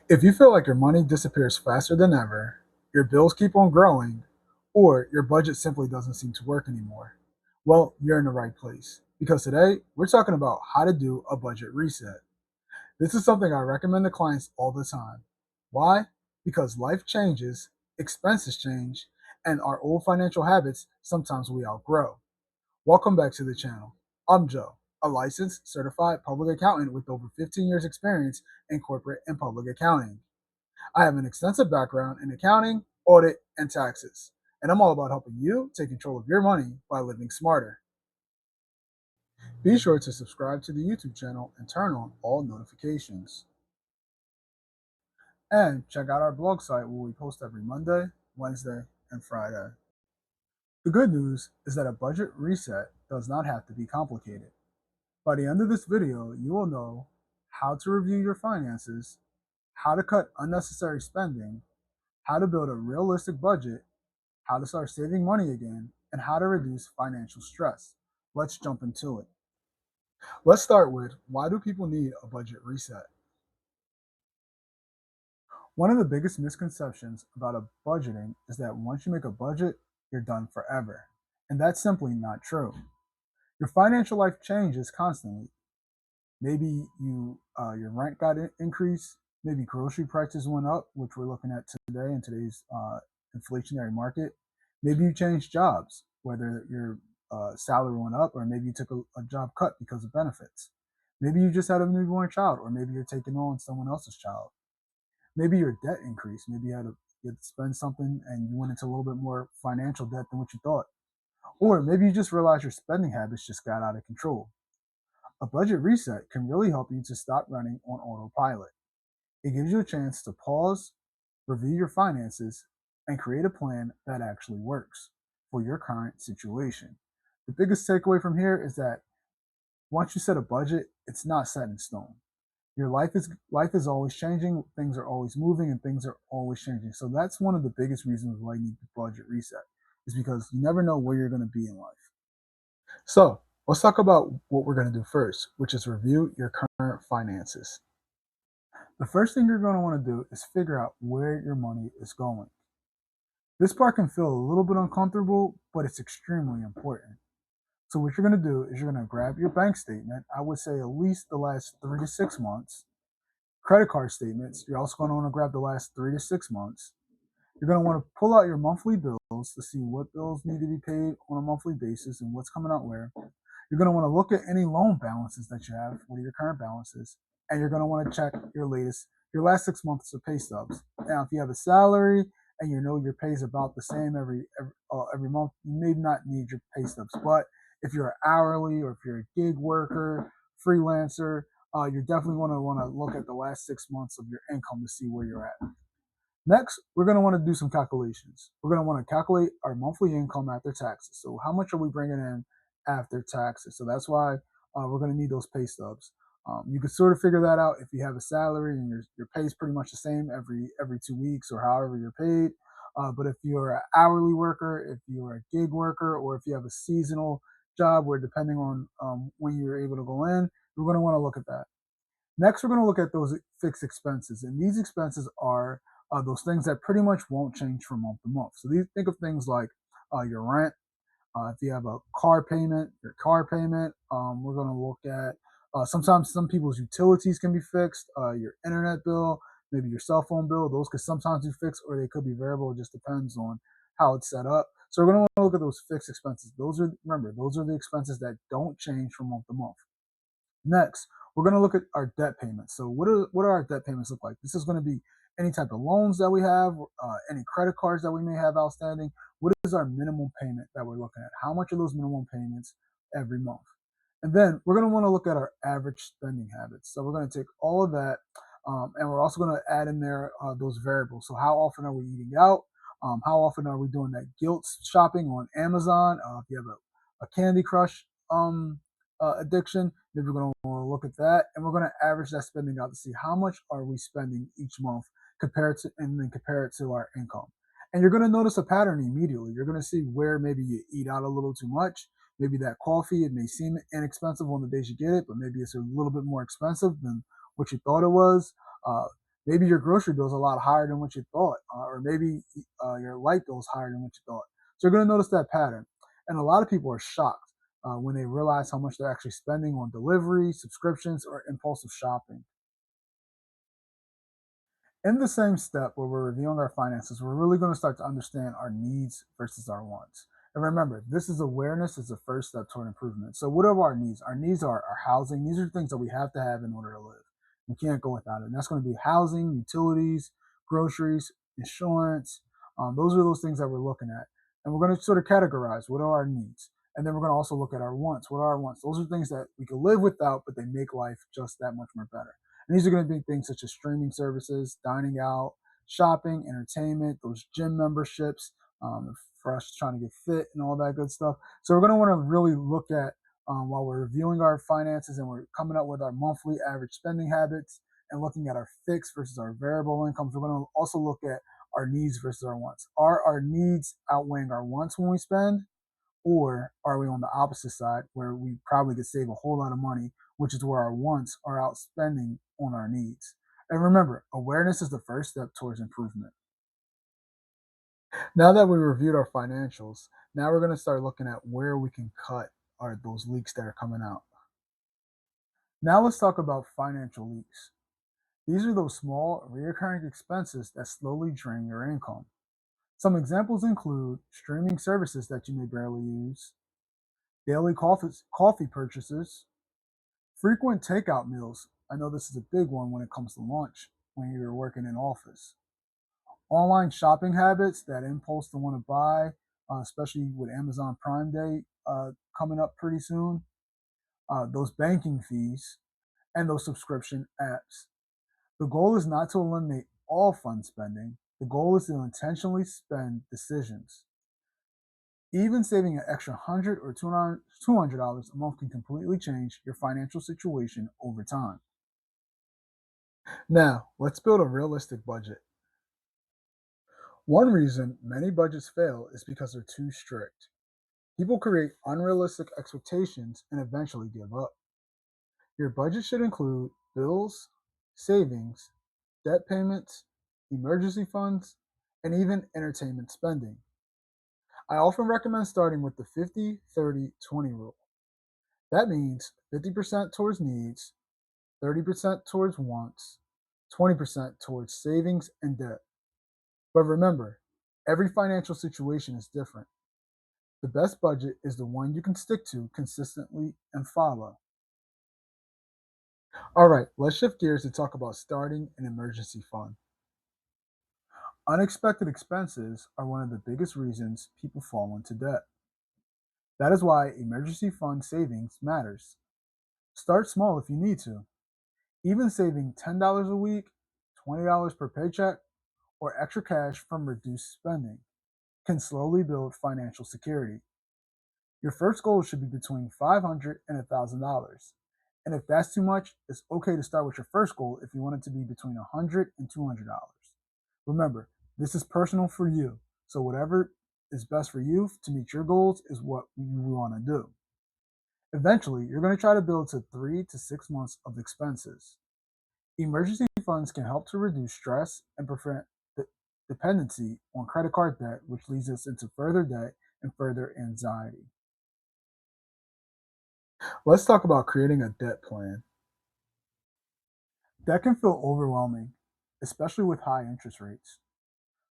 If you feel like your money disappears faster than ever, your bills keep on growing, or your budget simply doesn't seem to work anymore, well, you're in the right place. Because today, we're talking about how to do a budget reset. This is something I recommend to clients all the time. Why? Because life changes, expenses change, and our old financial habits sometimes we outgrow. Welcome back to the channel. I'm Joe, a licensed certified public accountant with over 15 years experience in corporate and public accounting. I have an extensive background in accounting, audit, and taxes, and I'm all about helping you take control of your money by living smarter. Be sure to subscribe to the YouTube channel and turn on all notifications. And check out our blog site where we post every Monday, Wednesday, and Friday. The good news is that a budget reset does not have to be complicated. By the end of this video, you will know how to review your finances, how to cut unnecessary spending, how to build a realistic budget, how to start saving money again, and how to reduce financial stress. Let's jump into it. Let's start with, why do people need a budget reset? One of the biggest misconceptions about a budgeting is that once you make a budget, you're done forever. And that's simply not true. Your financial life changes constantly. Maybe your rent got increased, maybe grocery prices went up, which we're looking at today in today's inflationary market. Maybe you changed jobs, whether your salary went up or maybe you took a job cut because of benefits. Maybe you just had a newborn child, or maybe you're taking on someone else's child. Maybe your debt increased. Maybe you had to spend something and you went into a little bit more financial debt than what you thought. Or maybe you just realized your spending habits just got out of control. A budget reset can really help you to stop running on autopilot. It gives you a chance to pause, review your finances, and create a plan that actually works for your current situation. The biggest takeaway from here is that once you set a budget, it's not set in stone. Your life is always changing, things are always moving, and things are always changing. So that's one of the biggest reasons why you need to budget reset, is because you never know where you're going to be in life. So let's talk about what we're going to do first, which is review your current finances. The first thing you're going to want to do is figure out where your money is going. This part can feel a little bit uncomfortable, but it's extremely important. So what you're going to do is you're going to grab your bank statement. I would say at least the last 3 to 6 months. Credit card statements, you're also going to want to grab the last 3 to 6 months. You're going to want to pull out your monthly bills to see what bills need to be paid on a monthly basis and what's coming out where. You're going to want to look at any loan balances that you have, what are your current balances, and you're going to want to check your last 6 months of pay stubs. Now, if you have a salary and you know your pay is about the same every month, you may not need your pay stubs. But if you're hourly or if you're a gig worker, freelancer, you're definitely going to want to look at the last 6 months of your income to see where you're at. Next, we're going to want to do some calculations. We're going to want to calculate our monthly income after taxes. So how much are we bringing in after taxes? So that's why we're going to need those pay stubs. You can sort of figure that out if you have a salary and your pay is pretty much the same every 2 weeks or however you're paid. But if you're an hourly worker, if you're a gig worker, or if you have a seasonal job where depending on when you're able to go in, we're going to want to look at that. Next, we're going to look at those fixed expenses. And these expenses are those things that pretty much won't change from month to month. So think of things like your rent. If you have a car payment, your car payment. We're going to look at sometimes some people's utilities can be fixed. Your internet bill, maybe your cell phone bill. Those could sometimes be fixed or they could be variable. It just depends on how it's set up. So we're going to want to look at those fixed expenses. Those are the expenses that don't change from month to month. Next, we're going to look at our debt payments. So what do our debt payments look like? This is going to be any type of loans that we have, any credit cards that we may have outstanding. What is our minimum payment that we're looking at? How much are those minimum payments every month? And then we're going to want to look at our average spending habits. So we're going to take all of that, and we're also going to add in there those variables. So how often are we eating out? How often are we doing that guilt shopping on Amazon? If you have a Candy Crush addiction, maybe we're going to want to look at that, and we're going to average that spending out to see how much are we spending each month and then compare it to our income. And you're going to notice a pattern immediately. You're going to see where maybe you eat out a little too much. Maybe that coffee, it may seem inexpensive on the days you get it, but maybe it's a little bit more expensive than what you thought it was. Maybe your grocery bill is a lot higher than what you thought, or maybe your light bill is higher than what you thought. So you're going to notice that pattern. And a lot of people are shocked when they realize how much they're actually spending on delivery, subscriptions, or impulsive shopping. In the same step where we're reviewing our finances, we're really going to start to understand our needs versus our wants. And remember, this is awareness is the first step toward improvement. So, what are our needs? Our needs are our housing. These are things that we have to have in order to live. We can't go without it. And that's going to be housing, utilities, groceries, insurance. Those are those things that we're looking at. And we're going to sort of categorize what are our needs. And then we're going to also look at our wants. What are our wants? Those are things that we can live without, but they make life just that much more better. And these are going to be things such as streaming services, dining out, shopping, entertainment, those gym memberships, for us trying to get fit and all that good stuff. So we're going to want to really look at while we're reviewing our finances and we're coming up with our monthly average spending habits and looking at our fixed versus our variable incomes. We're going to also look at our needs versus our wants. Are our needs outweighing our wants when we spend? Or are we on the opposite side where we probably could save a whole lot of money, which is where our wants are outspending on our needs? And remember, awareness is the first step towards improvement. Now that we reviewed our financials, now we're going to start looking at where we can cut are those leaks that are coming out. Now let's talk about financial leaks. These are those small, recurring expenses that slowly drain your income. Some examples include streaming services that you may barely use, daily coffee purchases, frequent takeout meals. I know this is a big one when it comes to lunch when you're working in office. Online shopping habits, that impulse to want to buy, especially with Amazon Prime Day coming up pretty soon. Those banking fees and those subscription apps. The goal is not to eliminate all fun spending. The goal is to intentionally spend decisions. Even saving an extra $100 or $200 a month can completely change your financial situation over time. Now, let's build a realistic budget. One reason many budgets fail is because they're too strict. People create unrealistic expectations and eventually give up. Your budget should include bills, savings, debt payments, emergency funds, and even entertainment spending. I often recommend starting with the 50-30-20 rule. That means 50% towards needs, 30% towards wants, 20% towards savings and debt. But remember, every financial situation is different. The best budget is the one you can stick to consistently and follow. All right, let's shift gears to talk about starting an emergency fund. Unexpected expenses are one of the biggest reasons people fall into debt. That is why emergency fund savings matters. Start small if you need to. Even saving $10 a week, $20 per paycheck, or extra cash from reduced spending can slowly build financial security. Your first goal should be between $500 and $1,000. And if that's too much, it's okay to start with your first goal if you want it to be between $100 and $200. Remember, this is personal for you. So whatever is best for you to meet your goals is what you want to do. Eventually, you're going to try to build to 3 to 6 months of expenses. Emergency funds can help to reduce stress and prevent dependency on credit card debt, which leads us into further debt and further anxiety. Let's talk about creating a debt plan. That can feel overwhelming, especially with high interest rates,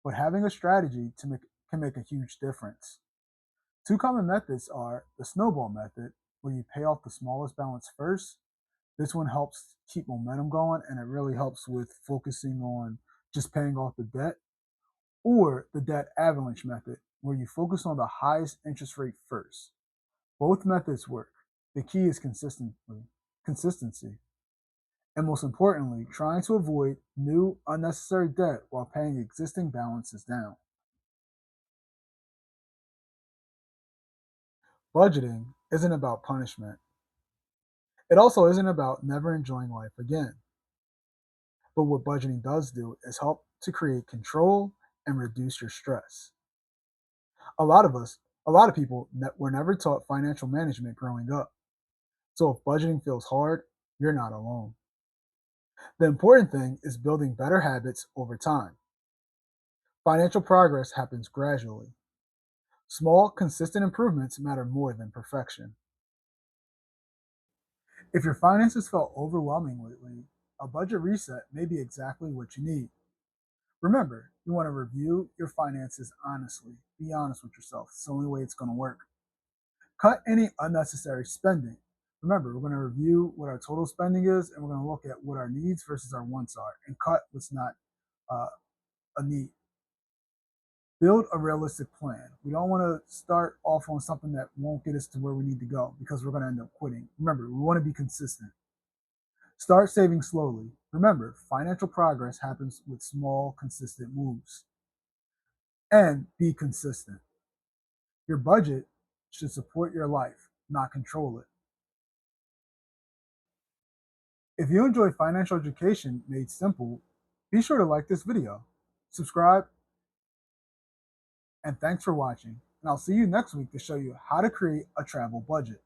but having a strategy can make a huge difference. Two common methods are the snowball method, where you pay off the smallest balance first. This one helps keep momentum going and it really helps with focusing on just paying off the debt, or the debt avalanche method, where you focus on the highest interest rate first. Both methods work. The key is consistency. And most importantly, trying to avoid new unnecessary debt while paying existing balances down. Budgeting isn't about punishment. It also isn't about never enjoying life again. But what budgeting does do is help to create control and reduce your stress. A lot of us, a lot of people were never taught financial management growing up. So if budgeting feels hard, you're not alone. The important thing is building better habits over time. Financial progress happens gradually. Small, consistent improvements matter more than perfection. If your finances felt overwhelming lately, a budget reset may be exactly what you need. Remember, you want to review your finances honestly. Be honest with yourself. It's the only way it's going to work. Cut any unnecessary spending. Remember, we're going to review what our total spending is, and we're going to look at what our needs versus our wants are, and cut what's not uh, a need. Build a realistic plan. We don't want to start off on something that won't get us to where we need to go because we're going to end up quitting. Remember, we want to be consistent. Start saving slowly. Remember, financial progress happens with small, consistent moves. And be consistent. Your budget should support your life, not control it. If you enjoy financial education made simple, be sure to like this video, subscribe, and thanks for watching. And I'll see you next week to show you how to create a travel budget.